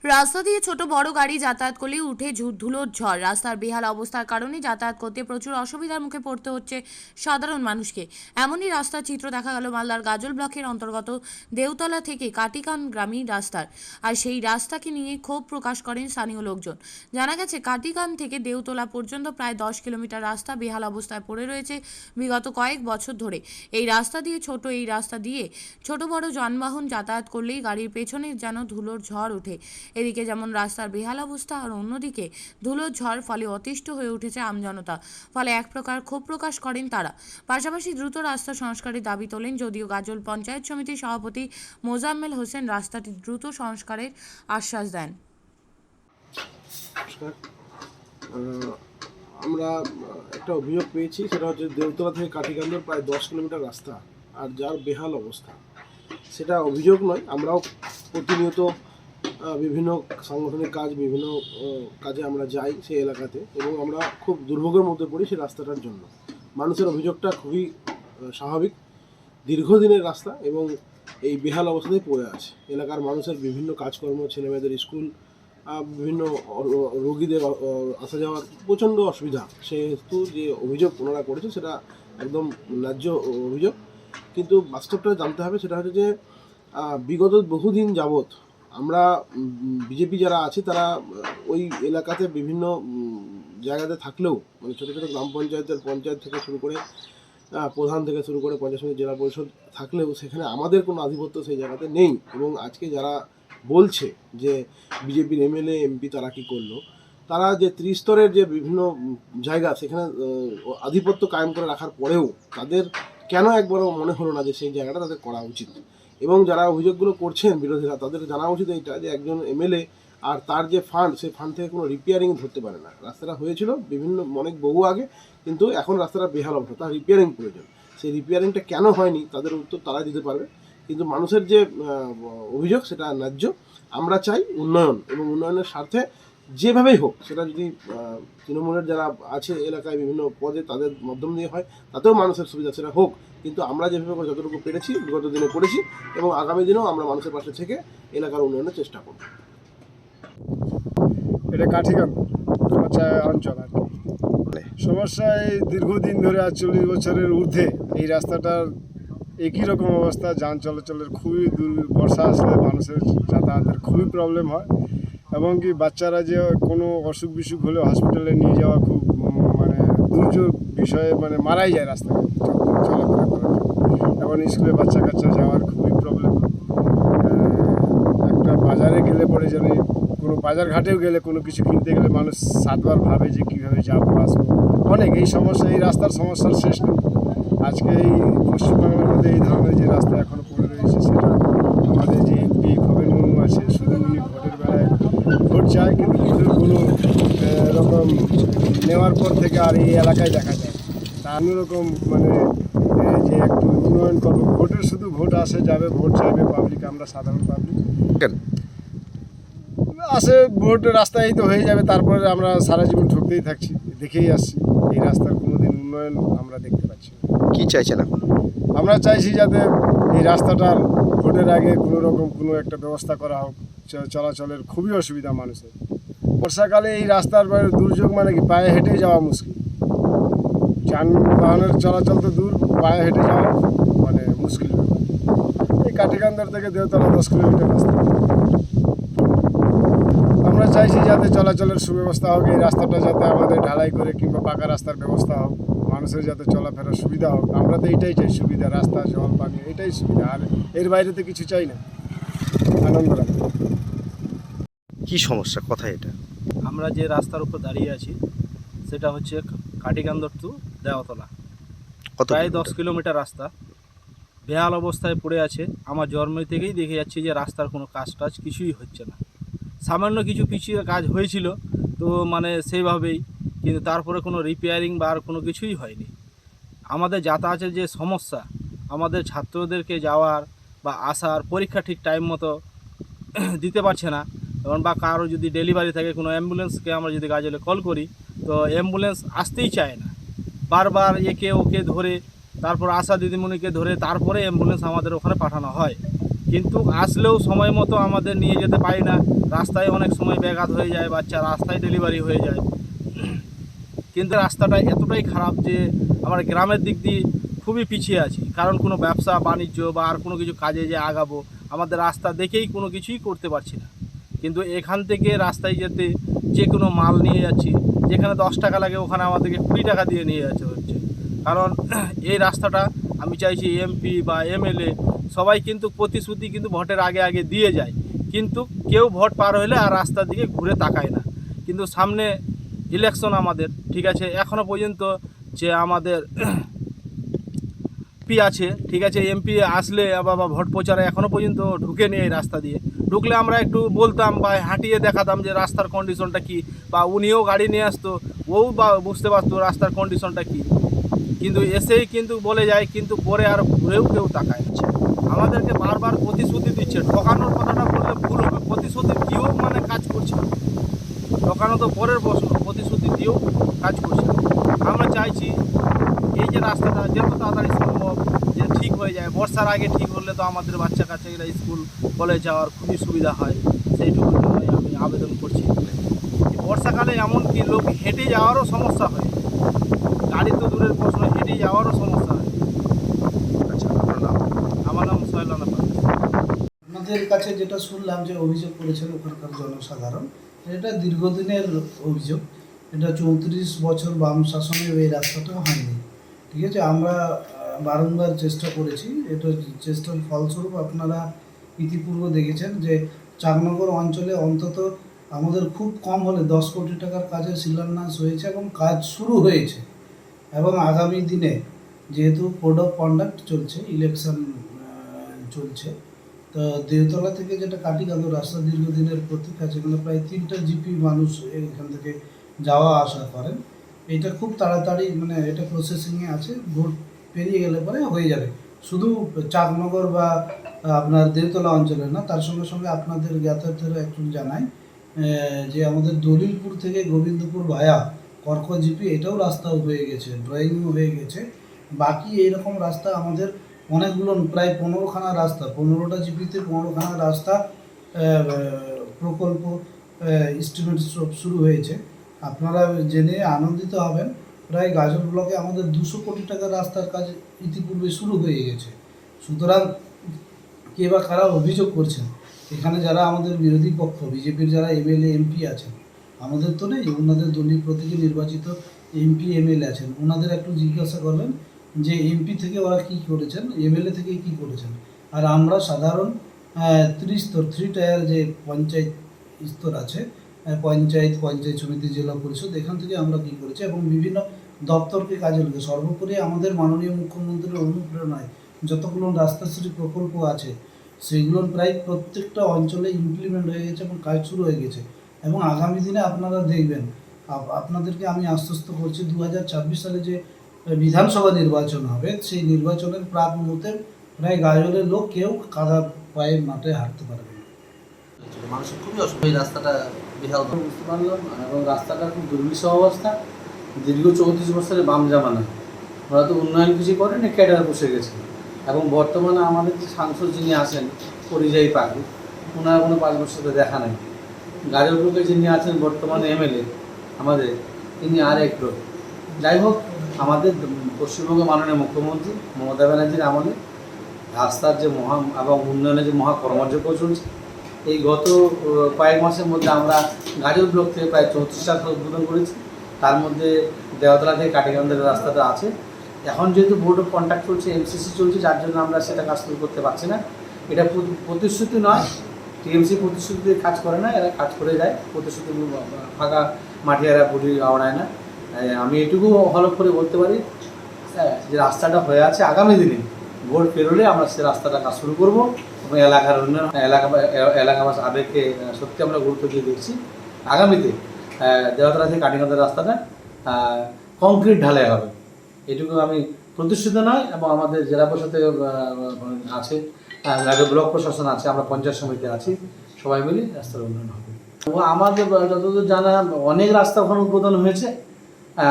রাস্তা দিয়ে ছোট বড় গাড়ি যাতায়াত করলেই উঠে ধুলোর ঝড়। রাস্তার বেহাল অবস্থার কারণে যাতায়াত করতে প্রচুর অসুবিধার মুখে পড়তে হচ্ছে সাধারণ মানুষকে। এমনই রাস্তার চিত্র দেখা গেল মালদার গাজল ব্লকের অন্তর্গত দেউতলা থেকে কাটিকান গ্রামীণ রাস্তার। আর সেই রাস্তাকে নিয়ে ক্ষোভ প্রকাশ করেন স্থানীয় লোকজন। জানা গেছে কাটিকান থেকে দেউতলা পর্যন্ত প্রায় 10 কিলোমিটার রাস্তা বেহাল অবস্থায় পড়ে রয়েছে বিগত কয়েক বছর ধরে। এই রাস্তা দিয়ে ছোট বড় যানবাহন যাতায়াত করলেই গাড়ির পেছনে যেন ধুলোর ঝড় ওঠে। এদিকে যেমন রাস্তার বেহাল অবস্থা, আর অন্যদিকে ধুলোর ঝড়, ফলে অতিষ্ঠ হয়ে উঠেছে আমজনতা। ফলে এক প্রকার ক্ষোভ প্রকাশ করেন তারা। পাশাপাশি দ্রুত রাস্তা সংস্কারের দাবি তোলেন। যদিও গাজল পঞ্চায়েত সমিতির সভাপতি মোজাম্মেল হোসেন রাস্তাটি দ্রুত সংস্কারের আশ্বাস দেন। নমস্কার। আমরা একটা অভিযোগ পেয়েছি, সেটা হচ্ছে দেউতলা থেকে কাঠিকান্দর প্রায় 10 কিলোমিটার রাস্তা আর যার বেহাল অবস্থা। সেটা অভিযোগ নয়, আমরাও প্রতিনিয়ত বিভিন্ন সাংগঠনিক কাজ, বিভিন্ন কাজে আমরা যাই সেই এলাকাতে, এবং আমরা খুব দুর্ভোগের মধ্যে পড়ি সেই রাস্তাটার জন্য। মানুষের অভিযোগটা খুবই স্বাভাবিক। দীর্ঘদিনের রাস্তা এবং এই বেহাল অবস্থাতেই পড়ে আছে। এলাকার মানুষের বিভিন্ন কাজকর্ম, ছেলেমেয়েদের স্কুল, বিভিন্ন রোগীদের আসা যাওয়ার প্রচণ্ড অসুবিধা। সেহেতু যে অভিযোগ ওনারা করেছে সেটা একদম ন্যায্য অভিযোগ, কিন্তু বাস্তবটা জানতে হবে। সেটা হচ্ছে যে বিগত বহুদিন যাবৎ আমরা বিজেপি যারা আছে তারা ওই এলাকাতে বিভিন্ন জায়গাতে থাকলেও, মানে ছোটো ছোটো গ্রাম পঞ্চায়েতের পঞ্চায়েত থেকে শুরু করে প্রধান থেকে শুরু করে পঞ্চায়েত সমিতি, জেলা পরিষদ থাকলেও সেখানে আমাদের কোনো আধিপত্য সেই জায়গাতে নেই। এবং আজকে যারা বলছে যে বিজেপির এমএলএ এমপি তারা কী করলো, তারা যে ত্রিস্তরের যে বিভিন্ন জায়গা সেখানে আধিপত্য কায়েম করে রাখার পরেও তাদের কেন একবারও মনে হলো না যে সেই জায়গাটা তাদের করা উচিত। এবং যারা অভিযোগগুলো করছেন বিরোধীরা, তাদের জানা উচিত এইটা যে একজন এমএলএ আর তার যে ফান্ড, সেই ফান্ড থেকে কোনো রিপেয়ারিং ধরতে পারে না। রাস্তাটা হয়েছিল অনেক বহু আগে, কিন্তু এখন রাস্তাটা বেহাল অবস্থা, তার রিপেয়ারিং প্রয়োজন। সেই রিপেয়ারিংটা কেন হয়নি তাদের উত্তর তারাই দিতে পারবে। কিন্তু মানুষের যে অভিযোগ সেটা ন্যায্য। আমরা চাই উন্নয়ন, এবং উন্নয়নের স্বার্থে যেভাবেই হোক, সেটা যদি তৃণমূলের যারা আছে এলাকায় বিভিন্ন পদে তাদের মাধ্যম দিয়ে হয়, তাতেও মানুষের সুবিধা, সেটা হোক। কিন্তু আমরা যেভাবে করে যতটুকু পেরেছি বিগত দিনে করেছি, এবং আগামী দিনেও আমরা মানুষের পাশে থেকে এলাকার উন্নয়নের চেষ্টা করব। এটা কাঠিকান অঞ্চল আর কি। সমস্যা এই দীর্ঘদিন ধরে, আজ 40 বছরের ঊর্ধ্বে এই রাস্তাটার একই রকম অবস্থা। যান চলাচলের খুবই বর্ষা আসলে মানুষের যাতায়াতের খুবই প্রবলেম হয়, এবং কি বাচ্চারা যে কোনো অসুখ বিসুখ হলে হসপিটালে নিয়ে যাওয়া খুব মানে দুর্যোগ বিষয়ে, মানে মারাই যায় রাস্তায় চলাফেরা করার জন্য। এখন স্কুলে বাচ্চা কাচ্চা যাওয়ার খুবই প্রবলেম। একটা বাজারে গেলে পরে যেন, কোনো বাজার ঘাটেও গেলে কোনো কিছু কিনতে গেলে মানুষ 7বার ভাবে যে কীভাবে যাবো আসবো। অনেক এই সমস্যা, এই রাস্তার সমস্যার শেষ নেই। আজকে এই পশ্চিমবাংলার মধ্যে এই ধরনের যে রাস্তা এখনও পড়ে রয়েছে, সেটা আমাদের যে এমপি খগেন মুর্মু আছে, শুধু উনি ভোটের বেলায় ভোট চায়, কিন্তু ভোটের কোনো রকম নেওয়ার পর থেকে আর এই এলাকায় দেখা যায় তা অন্যরকম, মানে যে একটু উন্নয়ন করবো। ভোটের শুধু ভোট আসে যাবে, ভোট চাইবে পাবলিক, আমরা সাধারণ পাবলিক আসে ভোট, রাস্তায় তো হয়ে যাবে, তারপরে আমরা সারা জীবন ঠকতেই থাকছি, দেখেই আসছি। এই রাস্তার কোনোদিন উন্নয়ন আমরা দেখতে পাচ্ছি না। কি চাইছেন এখন? আমরা চাইছি যাতে এই রাস্তাটার ভোটের আগে কোনো রকম কোনো একটা ব্যবস্থা করা হোক। চলাচলের খুবই অসুবিধা মানুষের। বর্ষাকালে এই রাস্তার দুর্যোগ, মানে কি পায়ে হেঁটে যাওয়া মুশকিল। যানবাহনের চলাচল তো দূর, পায়ে হেঁটে যাওয়া মানে মুশকিল ব্যাপার। এই কাঠিকান্দর থেকে দেওতলা 10 কিলোমিটার রাস্তা। আমরা চাইছি যাতে চলাচলের সুব্যবস্থা হোক, এই রাস্তাটা যাতে আমাদের ঢালাই করে কিংবা পাকা রাস্তার ব্যবস্থা হোক, মানুষের যাতে চলাফেরার সুবিধা হোক। আমরা তো এইটাই চাই, সুবিধা, রাস্তা, জল, পানি, এটাই সুবিধা। আর এর বাইরে তো কিছু চাই না। আনন্দ লাগে। কি সমস্যা, কথা এটা? আমরা যে রাস্তার উপর দাঁড়িয়ে আছি সেটা হচ্ছে কাঠিকান্দর টু দেওতলা, কত প্রায় কিলোমিটার? 10 কিলোমিটার রাস্তা বেহাল অবস্থায় পড়ে আছে। আমার জন্ম থেকেই দেখে যাচ্ছি যে রাস্তার কোনো কাজ টাজ কিছুই হচ্ছে না। সামান্য কিছু পিছিয়ে কাজ হয়েছিল তো মানে সেইভাবেই, কিন্তু তারপরে কোনো রিপেয়ারিং বা আর কোনো কিছুই হয়নি। আমাদের যাতায়াতের যে সমস্যা, আমাদের ছাত্রদেরকে যাওয়ার বা আসার, পরীক্ষা ঠিক টাইম মতো দিতে পারছে না। এবং বা কারো যদি ডেলিভারি থাকে, কোনো অ্যাম্বুলেন্সকে আমরা যদি গাজলে কল করি তো অ্যাম্বুলেন্স আসতেই চায় না। বারবার একে ওকে ধরে, তারপর আশা দিদিমণিকে ধরে তারপরে অ্যাম্বুলেন্স আমাদের ওখানে পাঠানো হয়। কিন্তু আসলেও সময় মতো আমাদের নিয়ে যেতে পারি না, রাস্তায় অনেক সময় ব্যাঘাত হয়ে যায়, বাচ্চা রাস্তায় ডেলিভারি হয়ে যায়। কিন্তু রাস্তাটা এতটাই খারাপ যে আমরা গ্রামের দিক দিয়ে খুবই পিছিয়ে আছি, কারণ কোনো ব্যবসা বাণিজ্য বা আর কোনো কিছু কাজে যে আগাবো আমাদের রাস্তা দেখেই কোনো কিছুই করতে পারছি না। কিন্তু এখান থেকে রাস্তায় যেতে যে কোনো মাল নিয়ে যাচ্ছি, যেখানে 10 টাকা লাগে ওখানে আমাদেরকে 20 টাকা দিয়ে নিয়ে যাচ্ছে হচ্ছে। কারণ এই রাস্তাটা আমি চাইছি এমপি বা এমএলএ সবাই কিন্তু প্রতিশ্রুতি কিন্তু ভোটের আগে আগে দিয়ে যায়, কিন্তু কেউ ভোট পার হলে আর রাস্তার দিকে ঘুরে তাকায় না। কিন্তু সামনে ইলেকশন আমাদের, ঠিক আছে, এখনও পর্যন্ত যে আমাদের এমপি আছে, ঠিক আছে, এমপি আসলে বা ভোট প্রচারে এখনও পর্যন্ত ঢুকেনি এই রাস্তা দিয়ে। ঢুকলে আমরা একটু বলতাম বা হাঁটিয়ে দেখাতাম যে রাস্তার কন্ডিশনটা কী, বা উনিও গাড়ি নিয়ে আসতো, ও বা বুঝতে পারতো রাস্তার কন্ডিশনটা কী। কিন্তু এসেই কিন্তু বলে যায়, কিন্তু পরে আর ঘুরেও কেউ তাকায় না। আমাদেরকে বারবার প্রতিশ্রুতি দিচ্ছে, ঠকানোর কথাটা বললে ভুল হবে, প্রতিশ্রুতি দিয়েও মানে কাজ করছে না। ঠকানো তো পরের প্রশ্ন, প্রতিশ্রুতি দিয়েও কাজ করছে না। আমরা চাইছি এই যে রাস্তাটা যত তাড়াতাড়ি সম্ভব যে ঠিক হয়ে যায়, বর্ষার আগে ঠিক হলে তো আমাদের বাচ্চা কাচ্চারা স্কুল কলেজ যাওয়ার খুবই সুবিধা হয়, সেইটুকুর জন্যই আমি আবেদন করছি। বর্ষাকালে এমনকি লোক হেঁটে যাওয়ারও সমস্যা হয়, গাড়ি তো দূরের প্রশ্ন, হেঁটে যাওয়ারও সমস্যা হয়। আচ্ছা, আপনার নাম? আমার নাম সয়লানা পাল। আমাদের কাছে যেটা শুনলাম যে অভিযোগ করেছেন ওখানকার জনসাধারণ, এটা দীর্ঘদিনের অভিযোগ। এটা 34 বছর বাম শাসনে এই রাস্তাটা হয়নি, ঠিক আছে। আমরা বারংবার চেষ্টা করেছি, এটা চেষ্টার ফলস্বরূপ আপনারা ইতিপূর্বে দেখেছেন যে চাকনগর অঞ্চলে অন্তত আমাদের খুব কম হলে 10 কোটি টাকার কাজের শিলান্যাস হয়েছে এবং কাজ শুরু হয়েছে। এবং আগামী দিনে যেহেতু কোড অফ কন্ডাক্ট চলছে, ইলেকশন চলছে, তো দেওতলা থেকে যেটা কাটিকান্দর রাস্তা দীর্ঘদিনের প্রতীক্ষা, যেখানে প্রায় 3টা জিপি মানুষ এখান থেকে যাওয়া আসা করেন, এটা খুব তাড়াতাড়ি মানে এটা প্রসেসিংয়ে আছে, ভোট পেরিয়ে গেলে পরে হয়ে যাবে। শুধু চাকনগর বা আপনার দেওতলা অঞ্চলে না, তার সঙ্গে সঙ্গে আপনাদের জ্ঞাতার্থেরও একটু জানাই যে আমাদের দলিলপুর থেকে গোবিন্দপুর ভায়া কর্ক জিপি এটাও রাস্তাও হয়ে গেছে, ড্রয়িংও হয়ে গেছে। বাকি এইরকম রাস্তা আমাদের অনেকগুলো, প্রায় 15খানা রাস্তা, 15টা জিপিতে 15খানা রাস্তা প্রকল্প এস্টিমেট সব শুরু হয়েছে। আপনারা জেনে আনন্দিত হবেন, প্রায় গাজল ব্লকে আমাদের 200 কোটি টাকার রাস্তার কাজ ইতিপূর্বে শুরু হয়ে গেছে। সুতরাং কে বা কারা অভিযোগ করছেন, এখানে যারা আমাদের বিরোধী পক্ষ বিজেপির যারা এমএলএ এমপি আছেন, আমাদের তো নেই, ওনাদের দলীয় প্রতীকে নির্বাচিত এমপি এমএলএ আছেন, ওনাদের একটু জিজ্ঞাসা করবেন যে এমপি থেকে ওরা কী করেছেন, এমএলএ থেকে কী করেছেন। আর আমরা সাধারণ ত্রিস্তর 3 টায়ার যে পঞ্চায়েত স্তর আছে, পঞ্চায়েত সমিতি, জেলা পরিষদ, এখান থেকে আমরা কী করেছি এবং বিভিন্ন দপ্তরকে কাজে লাগে। সর্বোপরি আমাদের মাননীয় মুখ্যমন্ত্রীর অনুপ্রেরণায় যতগুলো রাস্তাশ্রী প্রকল্প আছে সেইগুলোর প্রায় প্রত্যেকটা অঞ্চলে ইমপ্লিমেন্ট হয়ে গেছে এবং কাজ শুরু হয়ে গেছে। এবং আগামী দিনে আপনারা দেখবেন, আপনাদেরকে আমি আশ্বস্ত করছি 2026 সালে যে বিধানসভা নির্বাচন হবে, সেই নির্বাচনের প্রাক মুহূর্তে প্রায় গাজলের লোক কেউ কাদা পায়ে মাঠে হাঁটতে পারবে না। মানুষের খুবই অসুবিধা, এই রাস্তাটা বিশাল বুঝতে পারলাম। এবং রাস্তাটা খুব দুর্বিষহ অবস্থা, দীর্ঘ 34 বছরের বাম জামানা ওরা তো উন্নয়ন কিছু করেনি, ক্যাডার বসে গেছে। এবং বর্তমানে আমাদের যে সাংসদ যিনি আছেন পরিযায়ী পাখি, ওনার কোনো 5 বছর দেখা নেই। গাজল ব্লকে যিনি আছেন বর্তমানে এমএলএ আমাদের, তিনি আর এক লোক। যাই হোক, আমাদের পশ্চিমবঙ্গের মাননীয় মুখ্যমন্ত্রী মমতা ব্যানার্জির আমলে রাস্তার যে এবং উন্নয়নের যে কর্মযজ্ঞ চলছে, এই গত কয়েক মাসের মধ্যে আমরা গাজল ব্লক থেকে প্রায় 34টা উদ্বোধন করেছি। তার মধ্যে দেওতলা থেকে কাটিকান্দের রাস্তাটা আছে। এখন যেহেতু বোর্ড অফ কন্ট্রাক্ট চলছে, এমসিসি চলছে, যার জন্য আমরা সেটা কাজ শুরু করতে পারছি না। এটা প্রতিশ্রুতি নয়, টিএমসি প্রতিশ্রুতিতে কাজ করে না, এরা কাজ করে যায়, প্রতিশ্রুতি ফাঁকা মাটি এরা বুড়ি আওড়ায় না। আমি এটুকু হলফ করে বলতে পারি যে রাস্তাটা হয়ে আছে, আগামী দিনে ভোট পেরোলে আমরা সে রাস্তাটা কাজ শুরু করবো এবং এলাকার উন্নয়ন এলাকাবাসী আবেগকে সত্যি আমরা গুরুত্ব দিয়ে দেখছি। আগামীতে দেওতলা থেকে কাটিকান্দের রাস্তাটা কংক্রিট ঢালাই হবে, এটুকু আমি প্রতিষ্ঠিত নয়। এবং আমাদের জেলা পরিষদে আছে, গাজল ব্লক প্রশাসন আছে, আমরা পঞ্চায়েত সমিতি আছি, সবাই মিলে রাস্তার উন্নয়ন হবে। আমাদের যতদূর জানা অনেক রাস্তা ওখানে উদ্বোধন হয়েছে।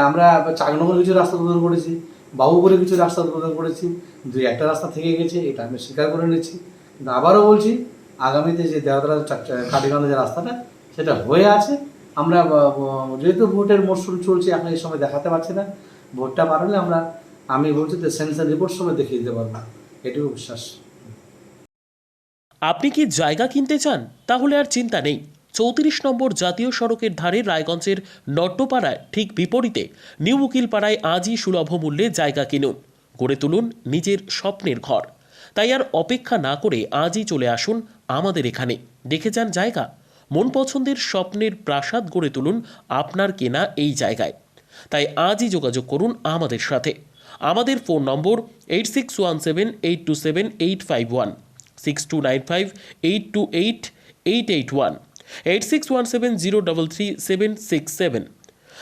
আমরা চাকনগরে কিছু রাস্তা উদ্বোধন করেছি, বাবুপুরে কিছু রাস্তা উদ্বোধন করেছি, 2-1টা রাস্তা থেকে গেছে, এটা আমি স্বীকার করে নিচ্ছি। কিন্তু আবারও বলছি, আগামীতে যে দেওতলা কাটিগঞ্জ যে রাস্তাটা সেটা হয়ে আছে। আমরা যেহেতু ভোটের মরশুম চলছে, এখন এই সময় দেখাতে পারছি না, ভোটটা পার হলে আমি বলছি যে সেন্সার রিপোর্ট সময় দেখিয়ে দিতে পারবো, এটুকু বিশ্বাস। আপনি কি জায়গা কিনতে চান? তাহলে আর চিন্তা নেই। 34 নম্বর জাতীয় সড়কের ধারে রায়গঞ্জের নট্টপাড়ায় ঠিক বিপরীতে নিউ উকিলপাড়ায় আজই সুলভ মূল্যে জায়গা কিনুন, গড়ে তুলুন নিজের স্বপ্নের ঘর। তাই আর অপেক্ষা না করে আজই চলে আসুন আমাদের এখানে, দেখে যান জায়গা। মন পছন্দের স্বপ্নের প্রাসাদ গড়ে তুলুন আপনার কেনা এই জায়গায়। তাই আজই যোগাযোগ করুন আমাদের সাথে। আমাদের ফোন নম্বর 8617827851, 6295828881, 8617033767।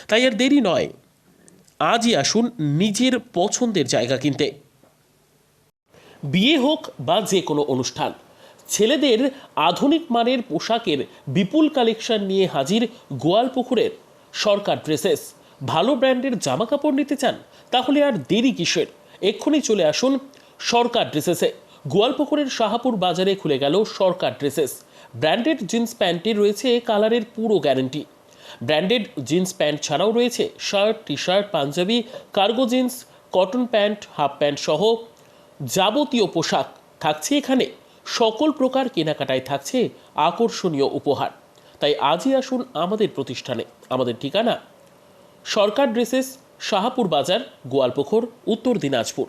তাই আর দেরি নয়, আজই আসুন নিজের পছন্দের জায়গা কিনতে। বিয়ে হোক বা যে কোনো অনুষ্ঠান, ছেলেদের আধুনিক মানের পোশাকের বিপুল কালেকশন নিয়ে হাজির গোয়ালপুকুরের সরকার ড্রেসেস। ভালো ব্র্যান্ডের জামা কাপড় নিতে চান? তাহলে আর দেরি কিসের? এক্ষুনি চলে আসুন সরকার ড্রেসেসে। গোয়ালপুকুরের শাহাপুর বাজারে খুলে গেল সরকার ড্রেসেস। ব্র্যান্ডেড জিন্স প্যান্টের রয়েছে কালারের পুরো গ্যারেন্টি। ব্র্যান্ডেড জিন্স প্যান্ট ছাড়াও রয়েছে shirt, T shirt, panjabi, cargo jeans, cotton pant, half pant সহ যাবতীয় পোশাক থাকছে এখানে। সকল প্রকার কেনাকাটায় থাকছে আকর্ষণীয় উপহার। তাই আজই আসুন আমাদের প্রতিষ্ঠানে। আমাদের ঠিকানা সরকার ড্রেসেস, শাহাপুর বাজার, গোয়ালপুকুর, উত্তর দিনাজপুর।